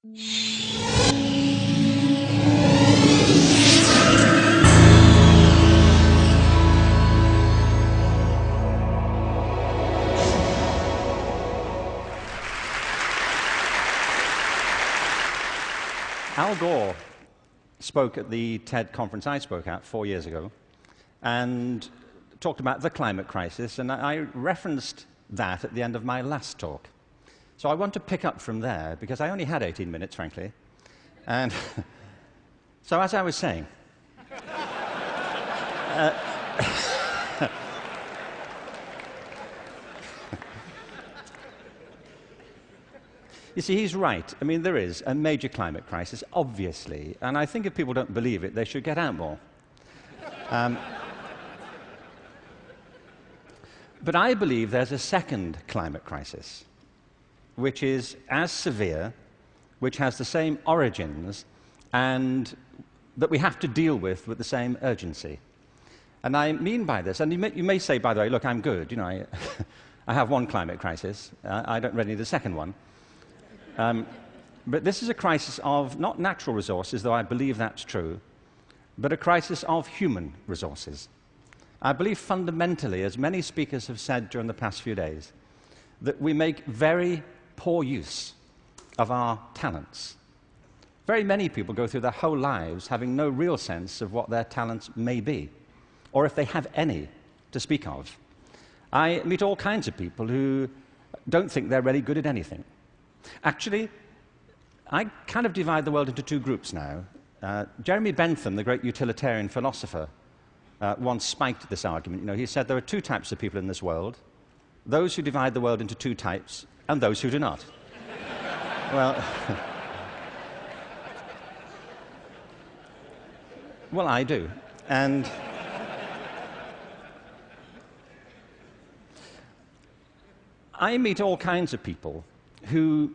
Al Gore spoke at the TED conference I spoke at 4 years ago and talked about the climate crisis, and I referenced that at the end of my last talk. So I want to pick up from there, because I only had 18 minutes, frankly. And so as I was saying, you see, he's right. I mean, there is a major climate crisis, obviously, and I think if people don't believe it, they should get out more. But I believe there's a second climate crisis, which is as severe, which has the same origins, and that we have to deal with the same urgency. And I mean by this, and you may say, by the way, look, I'm good. You know, I have one climate crisis. I don't really need a second one. But this is a crisis of not natural resources, though I believe that's true, but a crisis of human resources. I believe fundamentally, as many speakers have said during the past few days, that we make very poor use of our talents. Very many people go through their whole lives having no real sense of what their talents may be, or if they have any to speak of. I meet all kinds of people who don't think they're really good at anything. Actually, I kind of divide the world into two groups now. Jeremy Bentham, the great utilitarian philosopher, once spiked this argument. You know, he said there are two types of people in this world: those who divide the world into two types, and those who do not. Well, well, I do. And I meet all kinds of people who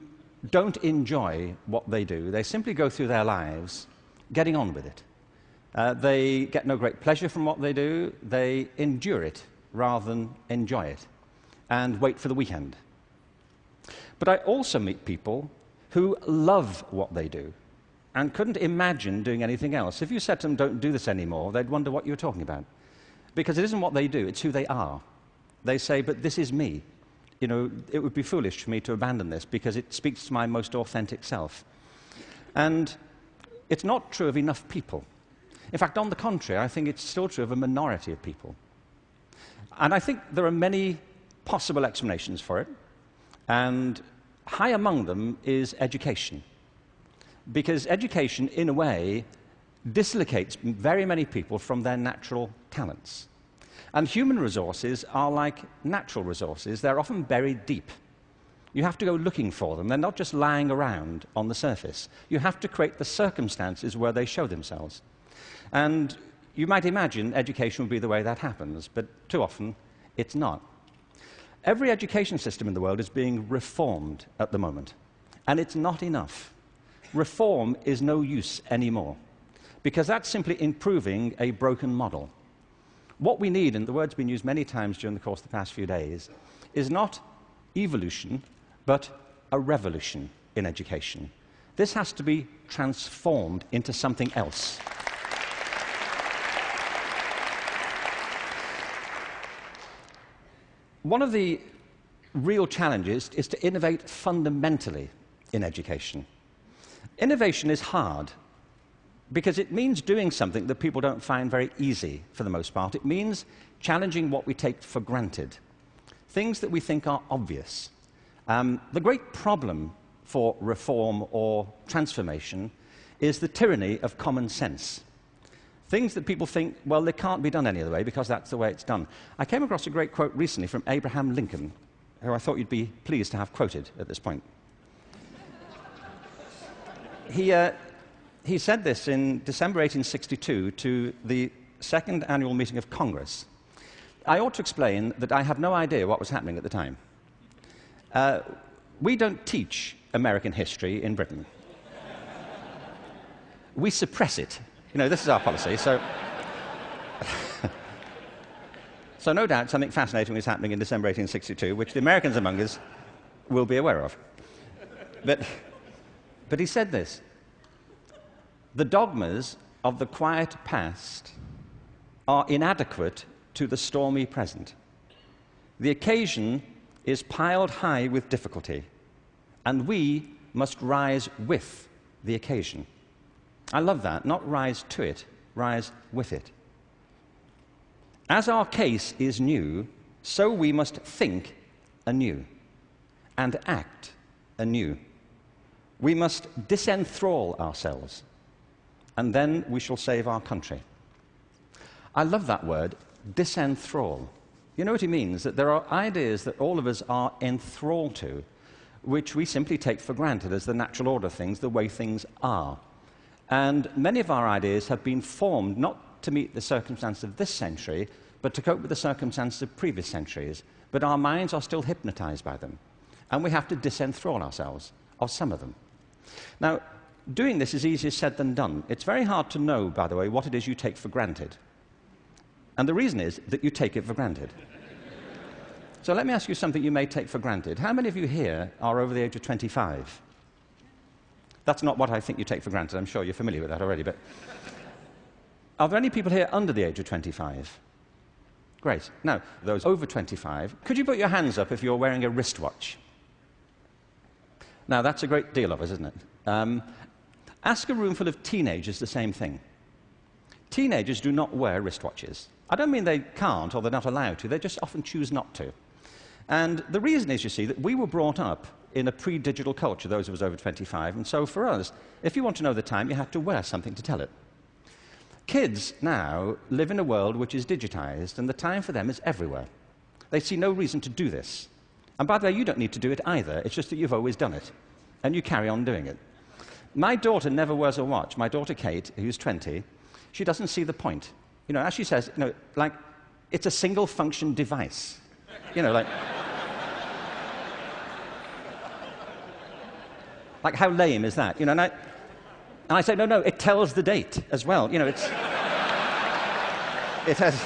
don't enjoy what they do. They simply go through their lives getting on with it. They get no great pleasure from what they do. They endure it rather than enjoy it and wait for the weekend. But I also meet people who love what they do and couldn't imagine doing anything else. If you said to them, don't do this anymore, they'd wonder what you were talking about. Because it isn't what they do, it's who they are. They say, but this is me. You know, it would be foolish for me to abandon this because it speaks to my most authentic self. And it's not true of enough people. In fact, on the contrary, I think it's still true of a minority of people. And I think there are many possible explanations for it. And high among them is education. Because education, in a way, dislocates very many people from their natural talents. And human resources are like natural resources. They're often buried deep. You have to go looking for them. They're not just lying around on the surface. You have to create the circumstances where they show themselves. And you might imagine education would be the way that happens, but too often it's not. Every education system in the world is being reformed at the moment, and it's not enough. Reform is no use anymore, because that's simply improving a broken model. What we need, and the word's been used many times during the course of the past few days, is not evolution, but a revolution in education. This has to be transformed into something else. One of the real challenges is to innovate fundamentally in education. Innovation is hard because it means doing something that people don't find very easy for the most part. It means challenging what we take for granted, things that we think are obvious. The great problem for reform or transformation is the tyranny of common sense. Things that people think, well, they can't be done any other way because that's the way it's done. I came across a great quote recently from Abraham Lincoln, who I thought you'd be pleased to have quoted at this point. He said this in December 1862 to the second annual meeting of Congress. I ought to explain that I have no idea what was happening at the time. We don't teach American history in Britain. We suppress it. You know, this is our policy, so... So no doubt something fascinating was happening in December 1862, which the Americans among us will be aware of. But But he said this: the dogmas of the quiet past are inadequate to the stormy present. The occasion is piled high with difficulty, and we must rise with the occasion. I love that. Not rise to it, rise with it. As our case is new, so we must think anew and act anew. We must disenthrall ourselves, and then we shall save our country. I love that word, disenthrall. You know what he means? That there are ideas that all of us are enthralled to, which we simply take for granted as the natural order of things, the way things are. And many of our ideas have been formed not to meet the circumstances of this century, but to cope with the circumstances of previous centuries. But our minds are still hypnotized by them, and we have to disenthrall ourselves of some of them. Now, doing this is easier said than done. It's very hard to know, by the way, what it is you take for granted. And the reason is that you take it for granted. So let me ask you something you may take for granted. How many of you here are over the age of 25? That's not what I think you take for granted. I'm sure you're familiar with that already. But are there any people here under the age of 25? Great. Now, those over 25, could you put your hands up if you're wearing a wristwatch? Now, that's a great deal of us, isn't it? Ask a room full of teenagers the same thing. Teenagers do not wear wristwatches. I don't mean they can't or they're not allowed to. They just often choose not to. And the reason is, you see, that we were brought up in a pre-digital culture, those of us over 25, and so for us, if you want to know the time, you have to wear something to tell it. Kids now live in a world which is digitized, and the time for them is everywhere. They see no reason to do this. And by the way, you don't need to do it either. It's just that you've always done it, and you carry on doing it. My daughter never wears a watch. My daughter Kate, who's 20, she doesn't see the point. You know, as she says, you know, like, it's a single-function device. You know, like how lame is that? You know, and I say, no, it tells the date as well. You know, it has.